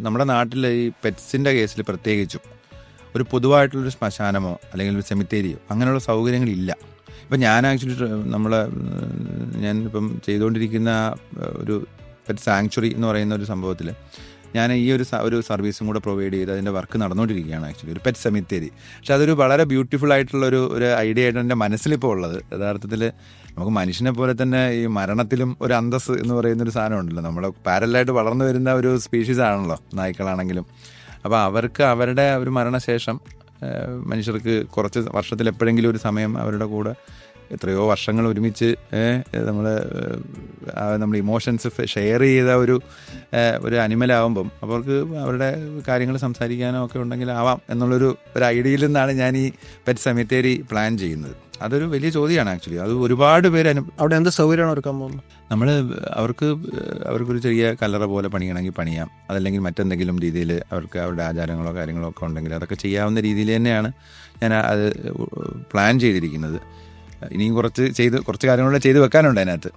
നമ്മുടെ നാട്ടിൽ ഈ പെറ്റ്സിൻ്റെ കേസിൽ പ്രത്യേകിച്ചും ഒരു പൊതുവായിട്ടുള്ളൊരു ശ്മശാനമോ അല്ലെങ്കിൽ ഒരു സെമിത്തേരിയോ അങ്ങനെയുള്ള സൗകര്യങ്ങളില്ല. ഇപ്പം ഞാൻ ആക്ച്വലി ഞാൻ ഇപ്പം ചെയ്തുകൊണ്ടിരിക്കുന്ന ഒരു പെറ്റ് സാങ്ച്വറി എന്ന് പറയുന്ന ഒരു സംഭവത്തിൽ ഞാൻ ഈ ഒരു സർവീസും കൂടെ പ്രൊവൈഡ് ചെയ്ത് അതിൻ്റെ വർക്ക് നടന്നുകൊണ്ടിരിക്കുകയാണ് ആക്ച്വലി, ഒരു പെറ്റ് സെമിത്തേരി. പക്ഷെ അതൊരു വളരെ ബ്യൂട്ടിഫുൾ ആയിട്ടുള്ള ഒരു ഐഡിയ ആയിട്ട് എൻ്റെ മനസ്സിലിപ്പോൾ ഉള്ളത്. യഥാർത്ഥത്തിൽ നമുക്ക് മനുഷ്യനെ പോലെ തന്നെ ഈ മരണത്തിലും ഒരു അന്തസ്സ് എന്ന് പറയുന്നൊരു സാധനം ഉണ്ടല്ലോ. നമ്മൾ പാരലായിട്ട് വളർന്നു വരുന്ന ഒരു സ്പീഷീസ് ആണല്ലോ നായ്ക്കളാണെങ്കിലും. അപ്പോൾ അവർക്ക് അവരുടെ ഒരു മരണശേഷം മനുഷ്യർക്ക് കുറച്ച് വർഷത്തിൽ എപ്പോഴെങ്കിലും ഒരു സമയം അവരുടെ കൂടെ എത്രയോ വർഷങ്ങൾ ഒരുമിച്ച് നമ്മൾ ഇമോഷൻസ് ഷെയർ ചെയ്ത ഒരു അനിമലാവുമ്പം അവർക്ക് അവരുടെ കാര്യങ്ങൾ സംസാരിക്കാനോ ഒക്കെ ഉണ്ടെങ്കിൽ ആവാം എന്നുള്ളൊരു ഐഡിയയിൽ നിന്നാണ് ഞാൻ ഈ പെറ്റ് സെമിത്തേരി പ്ലാൻ ചെയ്യുന്നത്. അതൊരു വലിയ ചോദ്യമാണ് ആക്ച്വലി. അത് ഒരുപാട് പേര് അവിടെ എന്ത് സൗകര്യമാണ് ഒരുക്കാൻ പോകുന്നത്? നമ്മൾ അവർക്കൊരു ചെറിയ കല്ലറ പോലെ പണിയണമെങ്കിൽ പണിയാം, അതല്ലെങ്കിൽ മറ്റെന്തെങ്കിലും രീതിയിൽ അവർക്ക് അവരുടെ ആചാരങ്ങളോ കാര്യങ്ങളോ ഒക്കെ ഉണ്ടെങ്കിൽ അതൊക്കെ ചെയ്യാവുന്ന രീതിയിൽ തന്നെയാണ് ഞാൻ അത് പ്ലാൻ ചെയ്തിരിക്കുന്നത്. ഇനിയും കുറച്ച് കാര്യങ്ങളൂടെ ചെയ്ത് വെക്കാനുണ്ട് അതിനകത്ത്.